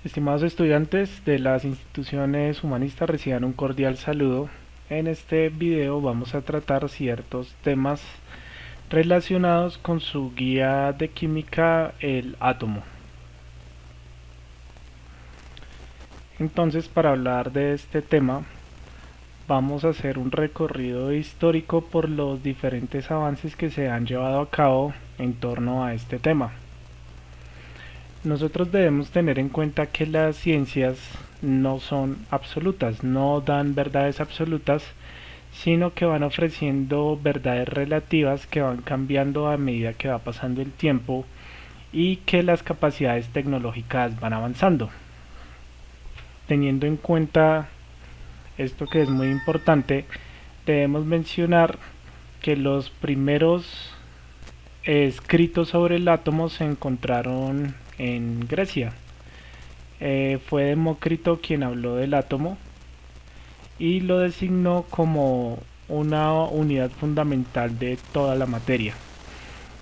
Estimados estudiantes de las instituciones humanistas, reciban un cordial saludo. En este video vamos a tratar ciertos temas relacionados con su guía de química, el átomo. Entonces, para hablar de este tema, vamos a hacer un recorrido histórico por los diferentes avances que se han llevado a cabo en torno a este tema. Nosotros debemos tener en cuenta que las ciencias no son absolutas, no dan verdades absolutas, sino que van ofreciendo verdades relativas que van cambiando a medida que va pasando el tiempo y que las capacidades tecnológicas van avanzando. Teniendo en cuenta esto, que es muy importante, debemos mencionar que los primeros escritos sobre el átomo se encontraron en Grecia. Fue Demócrito quien habló del átomo y lo designó como una unidad fundamental de toda la materia.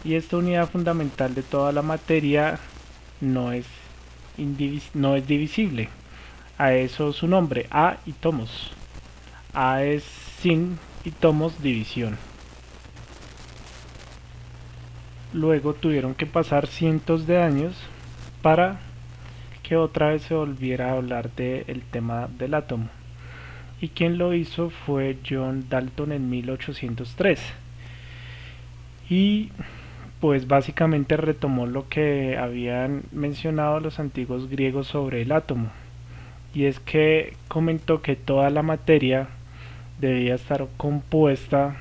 Y esta unidad fundamental de toda la materia no es, no es divisible. A eso su nombre, A y tomos. A es sin y tomos división. Luego tuvieron que pasar cientos de años para que otra vez se volviera a hablar del tema del átomo. Y quien lo hizo fue John Dalton en 1803. Y pues básicamente retomó lo que habían mencionado los antiguos griegos sobre el átomo. Y es que comentó que toda la materia debía estar compuesta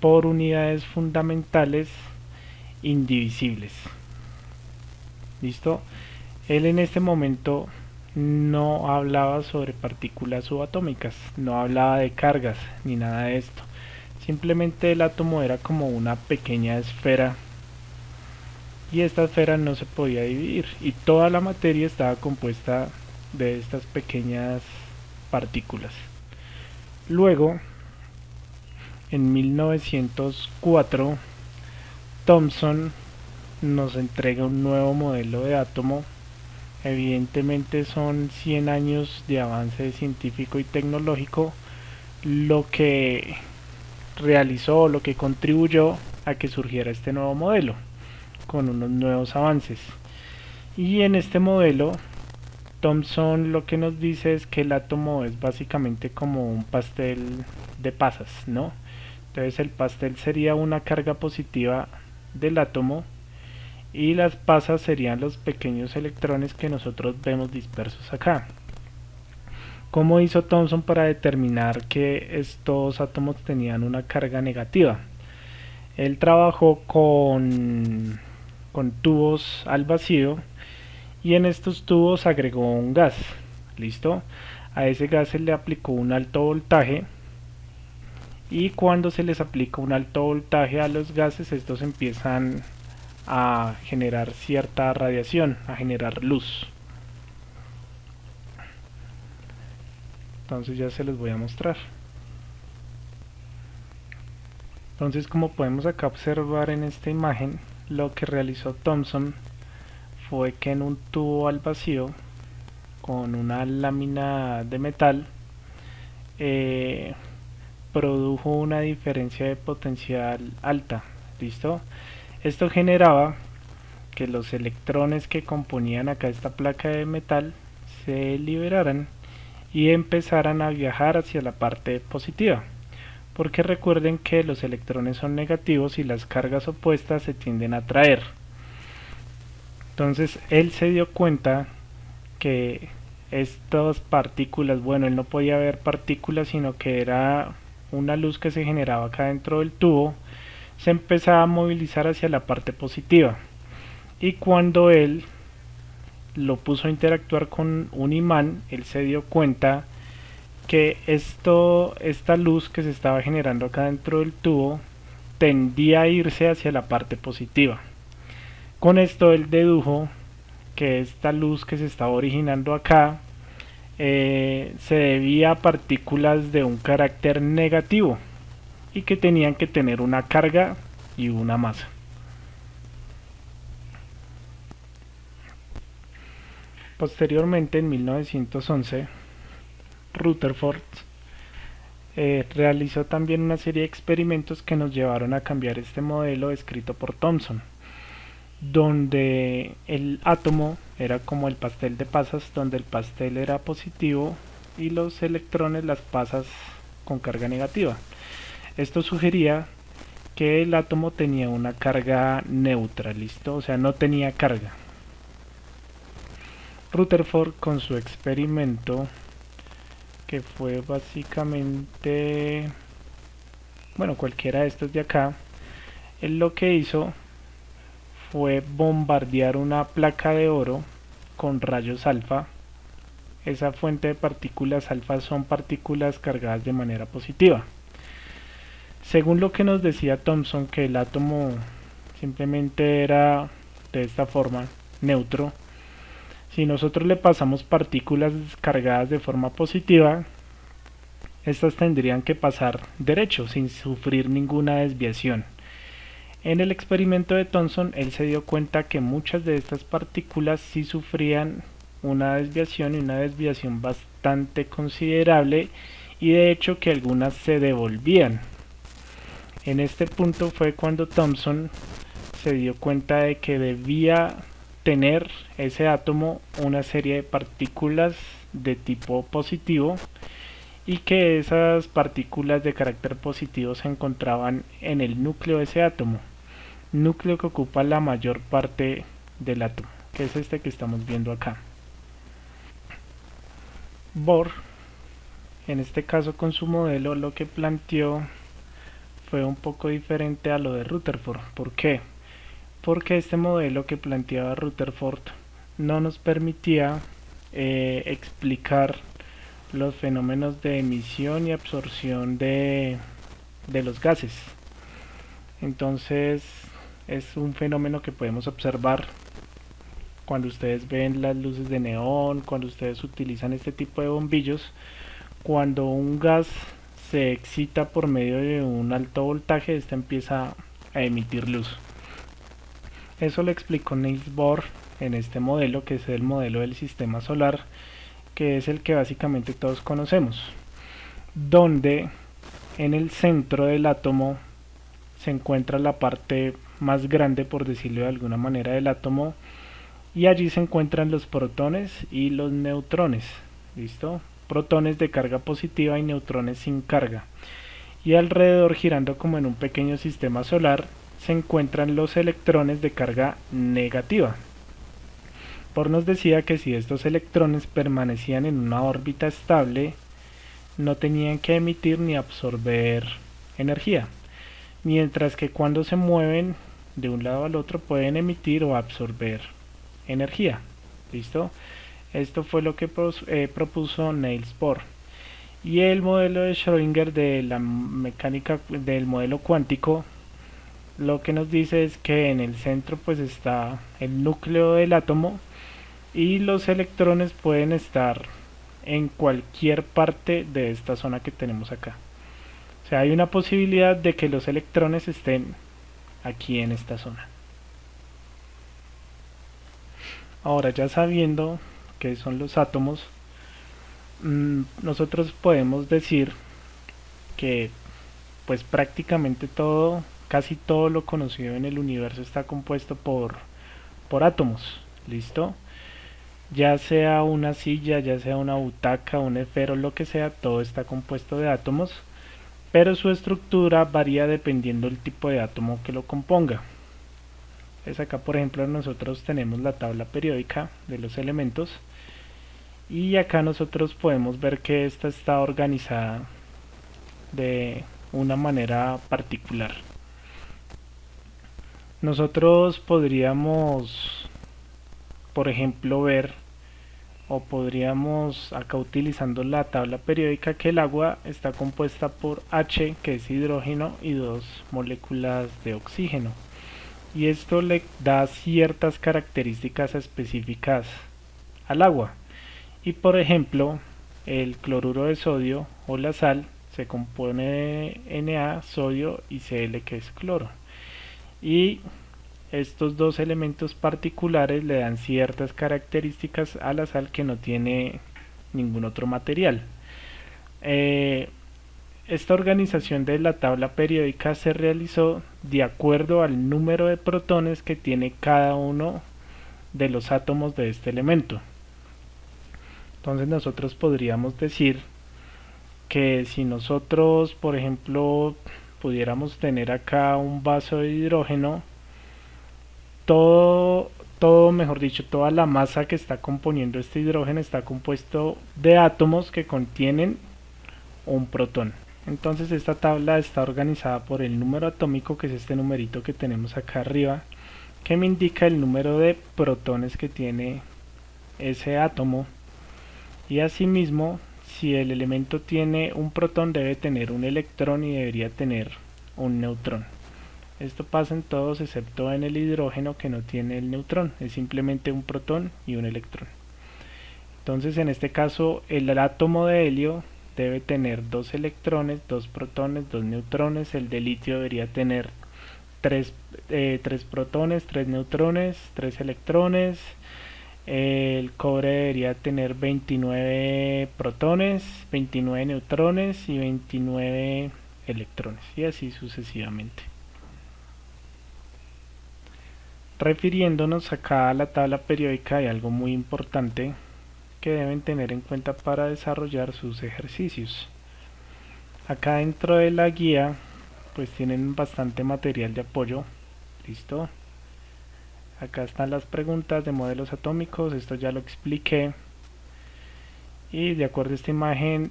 por unidades fundamentales indivisibles. ¿Listo? Él en este momento no hablaba sobre partículas subatómicas, no hablaba de cargas ni nada de esto. Simplemente el átomo era como una pequeña esfera y esta esfera no se podía dividir y toda la materia estaba compuesta de estas pequeñas partículas. Luego, en 1904, Thomson nos entrega un nuevo modelo de átomo. Evidentemente son 100 años de avance científico y tecnológico lo que realizó, lo que contribuyó a que surgiera este nuevo modelo con unos nuevos avances. Y en este modelo Thomson lo que nos dice es que el átomo es básicamente como un pastel de pasas, ¿no? Entonces el pastel sería una carga positiva del átomo y las pasas serían los pequeños electrones que nosotros vemos dispersos acá. ¿Cómo hizo Thomson para determinar que estos átomos tenían una carga negativa? Él trabajó con tubos al vacío y en estos tubos agregó un gas. ¿Listo? A ese gas se le aplicó un alto voltaje y cuando se les aplica un alto voltaje a los gases, estos empiezan a generar cierta radiación, a generar luz. Entonces ya se los voy a mostrar. Entonces, como podemos acá observar en esta imagen, lo que realizó Thomson fue que en un tubo al vacío con una lámina de metal produjo una diferencia de potencial alta. ¿Listo? Esto generaba que los electrones que componían acá esta placa de metal se liberaran y empezaran a viajar hacia la parte positiva, porque recuerden que los electrones son negativos y las cargas opuestas se tienden a atraer. Entonces él se dio cuenta que estas partículas, bueno, él no podía ver partículas, sino que era una luz que se generaba acá dentro del tubo, se empezaba a movilizar hacia la parte positiva. Y cuando él lo puso a interactuar con un imán, él se dio cuenta que esta luz que se estaba generando acá dentro del tubo tendía a irse hacia la parte positiva. Con esto él dedujo que esta luz que se estaba originando acá se debía a partículas de un carácter negativo y que tenían que tener una carga y una masa. Posteriormente, en 1911, Rutherford realizó también una serie de experimentos que nos llevaron a cambiar este modelo descrito por Thomson, donde el átomo era como el pastel de pasas, donde el pastel era positivo y los electrones las pasas con carga negativa. Esto sugería que el átomo tenía una carga neutra, ¿listo? O sea, no tenía carga. Rutherford, con su experimento, que fue básicamente, bueno, cualquiera de estos de acá, él lo que hizo fue bombardear una placa de oro con rayos alfa. Esa fuente de partículas alfa son partículas cargadas de manera positiva. Según lo que nos decía Thomson, que el átomo simplemente era de esta forma, neutro, si nosotros le pasamos partículas cargadas de forma positiva, estas tendrían que pasar derecho, sin sufrir ninguna desviación. En el experimento de Thomson, él se dio cuenta que muchas de estas partículas sí sufrían una desviación, y una desviación bastante considerable, y de hecho que algunas se devolvían. En este punto fue cuando Thomson se dio cuenta de que debía tener ese átomo una serie de partículas de tipo positivo, y que esas partículas de carácter positivo se encontraban en el núcleo de ese átomo, núcleo que ocupa la mayor parte del átomo, que es este que estamos viendo acá. Bohr, en este caso con su modelo, lo que planteó fue un poco diferente a lo de Rutherford. ¿Por qué? Porque este modelo que planteaba Rutherford no nos permitía explicar los fenómenos de emisión y absorción de los gases. Entonces es un fenómeno que podemos observar cuando ustedes ven las luces de neón, cuando ustedes utilizan este tipo de bombillos. Cuando un gas se excita por medio de un alto voltaje, este empieza a emitir luz. Eso lo explicó Niels Bohr en este modelo, que es el modelo del sistema solar, que es el que básicamente todos conocemos, donde en el centro del átomo se encuentra la parte más grande, por decirlo de alguna manera, del átomo, y allí se encuentran los protones y los neutrones. ¿Listo? Protones de carga positiva y neutrones sin carga. Y alrededor, girando como en un pequeño sistema solar, se encuentran los electrones de carga negativa. Bohr nos decía que si estos electrones permanecían en una órbita estable, no tenían que emitir ni absorber energía, mientras que cuando se mueven de un lado al otro pueden emitir o absorber energía. ¿Listo? Esto fue lo que propuso Niels Bohr. Y el modelo de Schrödinger de la mecánica del modelo cuántico, lo que nos dice es que en el centro pues está el núcleo del átomo, y los electrones pueden estar en cualquier parte de esta zona que tenemos acá. O sea, hay una posibilidad de que los electrones estén aquí en esta zona. Ahora, ya sabiendo qué son los átomos, nosotros podemos decir que pues prácticamente todo, casi todo lo conocido en el universo está compuesto por átomos. ¿Listo? Ya sea una silla, ya sea una butaca, un esfero, lo que sea, todo está compuesto de átomos, pero su estructura varía dependiendo del tipo de átomo que lo componga. Entonces acá, por ejemplo, nosotros tenemos la tabla periódica de los elementos, y acá nosotros podemos ver que esta está organizada de una manera particular. Nosotros podríamos, por ejemplo, ver, o podríamos acá utilizando la tabla periódica, que el agua está compuesta por H, que es hidrógeno, y 2 moléculas de oxígeno, y esto le da ciertas características específicas al agua. Y por ejemplo, el cloruro de sodio o la sal se compone de Na, sodio, y Cl, que es cloro. Y estos dos elementos particulares le dan ciertas características a la sal que no tiene ningún otro material. Esta organización de la tabla periódica se realizó de acuerdo al número de protones que tiene cada uno de los átomos de este elemento. Entonces nosotros podríamos decir que si nosotros, por ejemplo, pudiéramos tener acá un vaso de hidrógeno, mejor dicho, toda la masa que está componiendo este hidrógeno está compuesto de átomos que contienen un protón. Entonces esta tabla está organizada por el número atómico, que es este numerito que tenemos acá arriba, que me indica el número de protones que tiene ese átomo, y asimismo si el elemento tiene un protón debe tener un electrón y debería tener un neutrón. Esto pasa en todos excepto en el hidrógeno, que no tiene el neutrón, es simplemente un protón y un electrón. Entonces en este caso el átomo de helio debe tener 2 electrones, 2 protones, 2 neutrones. El de litio debería tener 3 protones, 3 neutrones, 3 electrones. El cobre debería tener 29 protones, 29 neutrones y 29 electrones, y así sucesivamente. Refiriéndonos acá a la tabla periódica, hay algo muy importante que deben tener en cuenta para desarrollar sus ejercicios. Acá dentro de la guía pues tienen bastante material de apoyo. Listo. Acá están las preguntas de modelos atómicos, esto ya lo expliqué, y de acuerdo a esta imagen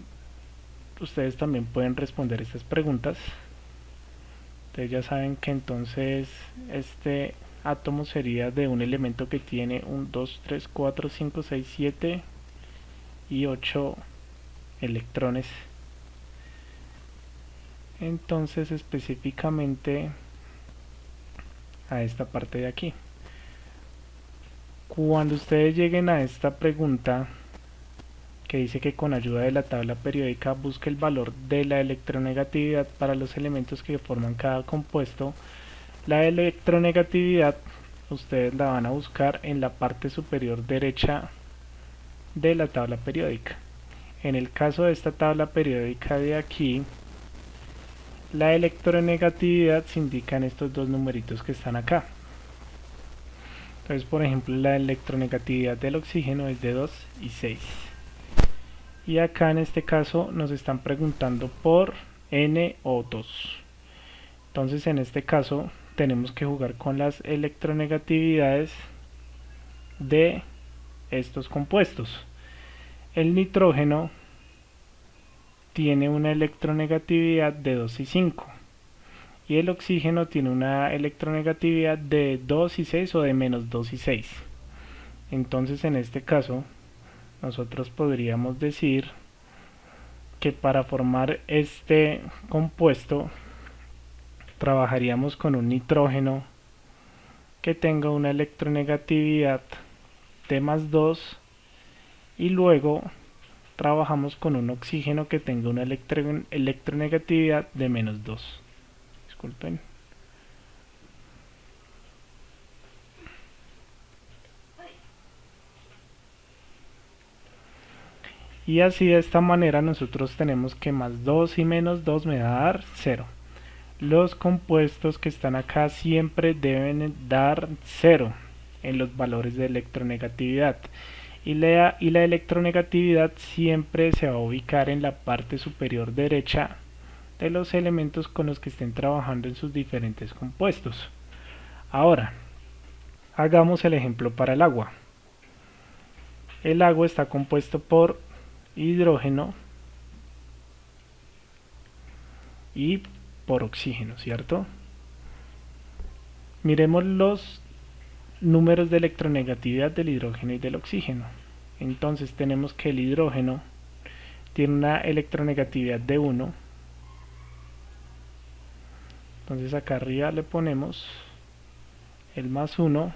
ustedes también pueden responder estas preguntas. Ustedes ya saben que entonces este átomo sería de un elemento que tiene 1, 2, 3, 4, 5, 6, 7 y 8 electrones. Entonces específicamente a esta parte de aquí, cuando ustedes lleguen a esta pregunta que dice que con ayuda de la tabla periódica busque el valor de la electronegatividad para los elementos que forman cada compuesto, la electronegatividad ustedes la van a buscar en la parte superior derecha de la tabla periódica. En el caso de esta tabla periódica de aquí, la electronegatividad se indica en estos dos numeritos que están acá. Entonces, por ejemplo, la electronegatividad del oxígeno es de 2 y 6. Y acá en este caso nos están preguntando por NO2. Entonces, en este caso tenemos que jugar con las electronegatividades de estos compuestos. El nitrógeno tiene una electronegatividad de 2 y 5. Y el oxígeno tiene una electronegatividad de 2 y 6 o de menos 2 y 6. Entonces en este caso nosotros podríamos decir que para formar este compuesto trabajaríamos con un nitrógeno que tenga una electronegatividad de más 2 y luego trabajamos con un oxígeno que tenga una electronegatividad de menos 2. Disculpen. Y así de esta manera nosotros tenemos que más 2 y menos 2 me va a dar 0. Los compuestos que están acá siempre deben dar 0 en los valores de electronegatividad. Y la electronegatividad siempre se va a ubicar en la parte superior derecha de los elementos con los que estén trabajando en sus diferentes compuestos. Ahora, hagamos el ejemplo para el agua. El agua está compuesto por hidrógeno y por oxígeno, ¿cierto? Miremos los números de electronegatividad del hidrógeno y del oxígeno. Entonces tenemos que el hidrógeno tiene una electronegatividad de 1. Entonces acá arriba le ponemos el más 1,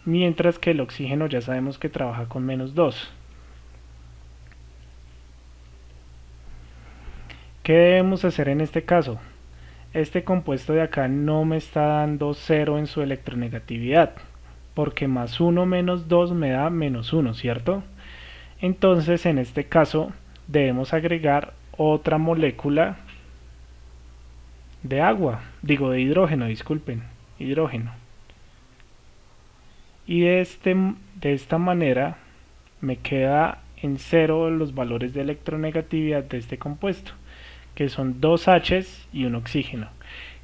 mientras que el oxígeno ya sabemos que trabaja con menos 2. ¿Qué debemos hacer en este caso? este compuesto de acá no me está dando 0 en su electronegatividad, porque más 1 menos 2 me da menos 1, ¿cierto? Entonces en este caso debemos agregar otra molécula de agua, digo de hidrógeno, disculpen, hidrógeno. Y de esta manera me queda en 0 los valores de electronegatividad de este compuesto, que son 2 H's y un oxígeno,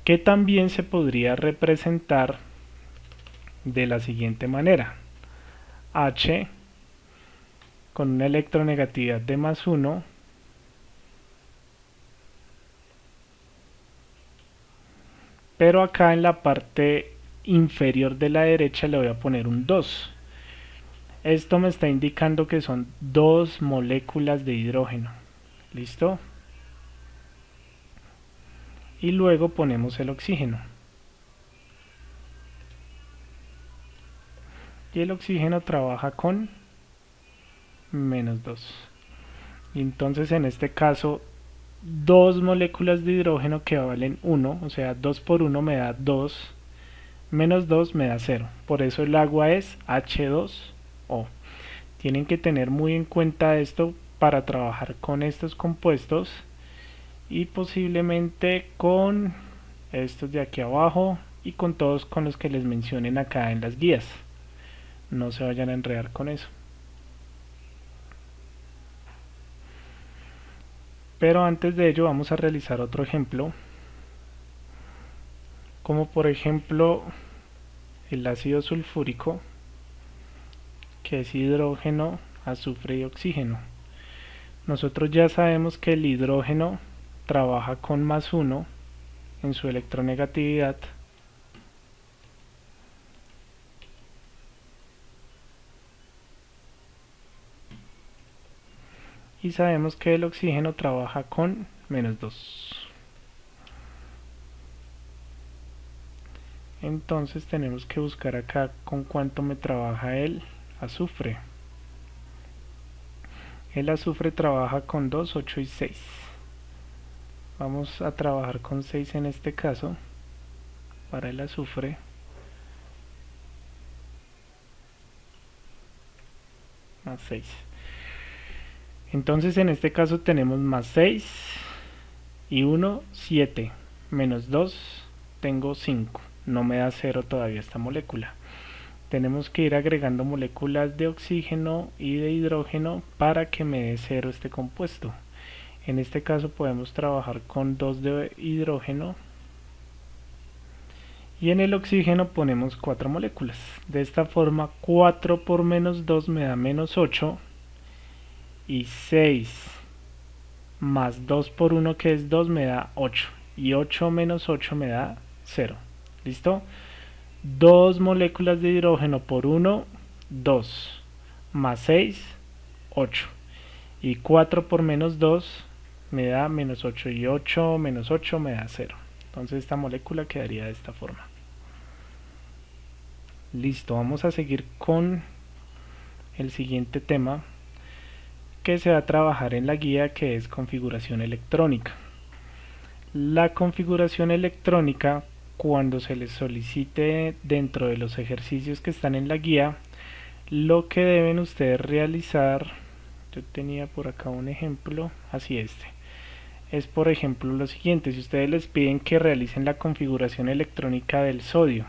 que también se podría representar de la siguiente manera: H con una electronegatividad de más 1, pero acá en la parte inferior de la derecha le voy a poner un 2. Esto me está indicando que son 2 moléculas de hidrógeno. ¿Listo? Y luego ponemos el oxígeno. Y el oxígeno trabaja con menos 2. Y entonces en este caso, 2 moléculas de hidrógeno que valen 1, o sea, 2 por 1 me da 2, menos 2 me da 0. Por eso el agua es H2O. Tienen que tener muy en cuenta esto para trabajar con estos compuestos y posiblemente con estos de aquí abajo y con todos con los que les mencionen acá en las guías. No se vayan a enredar con eso. Pero antes de ello vamos a realizar otro ejemplo, como por ejemplo el ácido sulfúrico, que es hidrógeno, azufre y oxígeno. Nosotros ya sabemos que el hidrógeno trabaja con más 1 en su electronegatividad, y sabemos que el oxígeno trabaja con menos 2. Entonces tenemos que buscar acá con cuánto me trabaja el azufre. El azufre trabaja con 2, 8 y 6. Vamos a trabajar con 6 en este caso para el azufre. Más 6. Entonces en este caso tenemos más 6 y 1, 7, menos 2, tengo 5. No me da 0 todavía esta molécula. Tenemos que ir agregando moléculas de oxígeno y de hidrógeno para que me dé 0 este compuesto. En este caso podemos trabajar con 2 de hidrógeno y en el oxígeno ponemos 4 moléculas. De esta forma 4 por menos 2 me da menos 8 y 6 más 2 por 1 que es 2 me da 8 y 8 menos 8 me da 0. ¿Listo? 2 moléculas de hidrógeno por 1, 2 más 6, 8 y 4 por menos 2 me da menos 8 y 8 menos 8 me da 0. Entonces esta molécula quedaría de esta forma. Listo, vamos a seguir con el siguiente tema que se va a trabajar en la guía, que es configuración electrónica. La configuración electrónica, cuando se les solicite dentro de los ejercicios que están en la guía, lo que deben ustedes realizar, yo tenía por acá un ejemplo, así es por ejemplo lo siguiente: si ustedes les piden que realicen la configuración electrónica del sodio,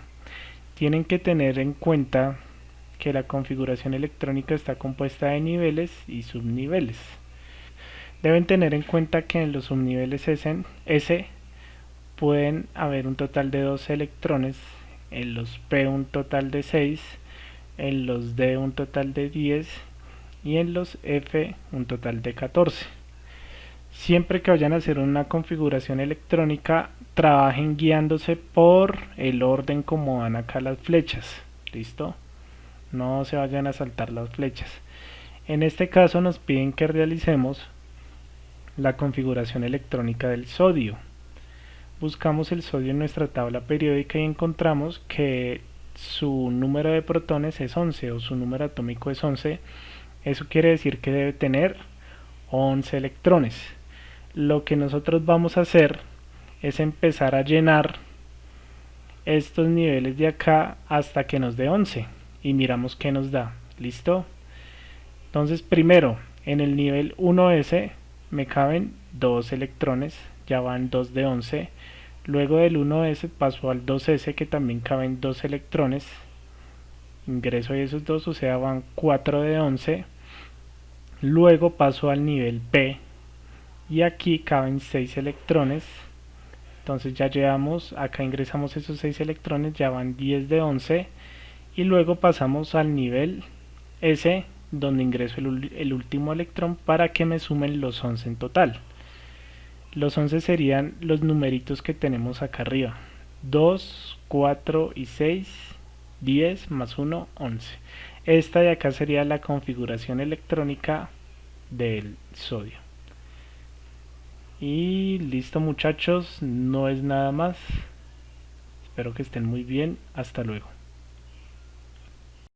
tienen que tener en cuenta que la configuración electrónica está compuesta de niveles y subniveles. Deben tener en cuenta que en los subniveles S pueden haber un total de 12 electrones, en los P un total de 6, en los D un total de 10 y en los F un total de 14. Siempre que vayan a hacer una configuración electrónica, trabajen guiándose por el orden como van acá las flechas. ¿Listo? No se vayan a saltar las flechas. En este caso nos piden que realicemos la configuración electrónica del sodio. Buscamos el sodio en nuestra tabla periódica y encontramos que su número de protones es 11 o su número atómico es 11. Eso quiere decir que debe tener 11 electrones. Lo que nosotros vamos a hacer es empezar a llenar estos niveles de acá hasta que nos dé 11 y miramos qué nos da. ¿Listo? Entonces primero en el nivel 1S me caben 2 electrones, ya van 2 de 11. Luego del 1S paso al 2S que también caben 2 electrones, ingreso ahí esos dos, o sea van 4 de 11. Luego paso al nivel P y aquí caben 6 electrones, entonces ya llevamos, acá ingresamos esos 6 electrones, ya van 10 de 11. Y luego pasamos al nivel S, donde ingreso el último electrón para que me sumen los 11 en total. Los 11 serían los numeritos que tenemos acá arriba: 2, 4 y 6, 10 más 1, 11. Esta de acá sería la configuración electrónica del sodio. Y listo, muchachos, no es nada más. Espero que estén muy bien. Hasta luego.